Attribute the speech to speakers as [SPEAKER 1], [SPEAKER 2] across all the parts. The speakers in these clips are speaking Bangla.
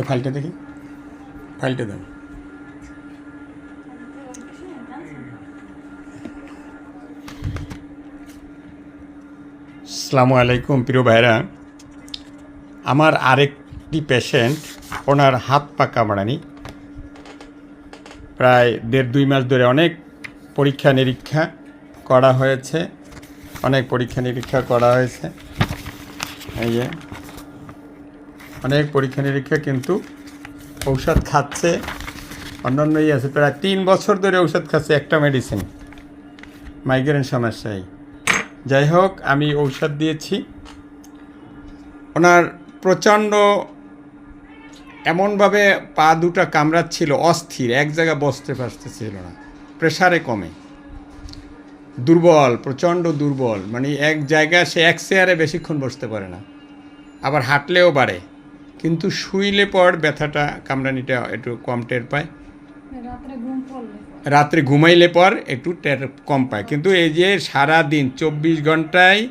[SPEAKER 1] ফাইলটা দেখি, ফাইলটা দাও। আসসালামু আলাইকুম প্রিয় ভাইরা। আমার আরেকটি পেশেন্ট, ওনার হাত পা কামড়ানি, প্রায় 1.5-2 মাস ধরে অনেক পরীক্ষা নিরীক্ষা করা হয়েছে, এই যে অনেক পরীক্ষা নিরীক্ষা, কিন্তু ঔষধ খাচ্ছে, অন্যান্য আছে, প্রায় 3 বছর ধরে ঔষধ খাচ্ছে, একটা মেডিসিন, মাইগ্রেন সমস্যায়। যাই হোক, আমি ঔষধ দিয়েছি। ওনার প্রচণ্ড এমনভাবে পা দুটা কামড়াচ্ছিল, অস্থির, এক জায়গায় বসতে পারতেছিল না, প্রেশারে কমে, দুর্বল, প্রচণ্ড দুর্বল, মানে এক জায়গায় সে এক চেয়ারে বেশিক্ষণ বসতে পারে না, আবার হাঁটলেও বাড়ে, কিন্তু শুইলে পর ব্যথাটা, কামড়ানিটা একটু কম টের পায়, রাত্রে ঘুমাইলে পর একটু টের কম পায়, কিন্তু এই যে সারাদিন 24 ঘন্টায়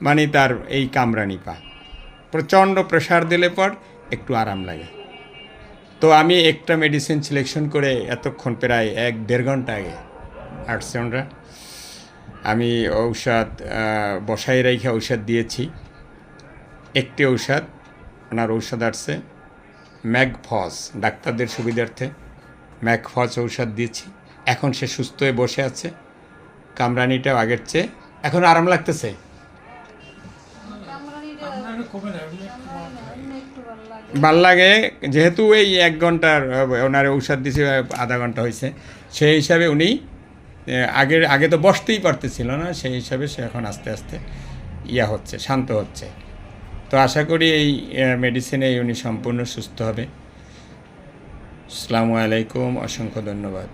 [SPEAKER 1] মানে তার এই কামড়ানি পা, প্রচণ্ড প্রেশার দিলে পর একটু আরাম লাগে। তো আমি একটা মেডিসিন সিলেকশন করে এতক্ষণ প্রায় 1-1.5 ঘন্টা আগে আসছে ওনারা, আমি ঔষধ বসাই রেখে ঔষধ দিয়েছি। একটি ঔষধ, ওনার ঔষধ আসছে ম্যাগফস, ডাক্তারদের সুবিধার্থে ম্যাগফস ঔষধ দিয়েছি। এখন সে সুস্থ হয়ে বসে আছে, কামরানিটাও আগের চেয়ে এখন আরাম লাগতেছে। ভাল লাগে, যেহেতু এই 1 ঘন্টার ওনার ঔষধ দিয়েছে, আধা ঘন্টা হয়েছে, সেই হিসাবে উনি আগে তো বসতেই পারতেছিল না, সেই হিসাবে সে এখন আস্তে আস্তে হচ্ছে, শান্ত হচ্ছে। তো আশা করি এই মেডিসিনে উনি সম্পূর্ণ সুস্থ হবে। আসসালামু আলাইকুম, অসংখ্য ধন্যবাদ।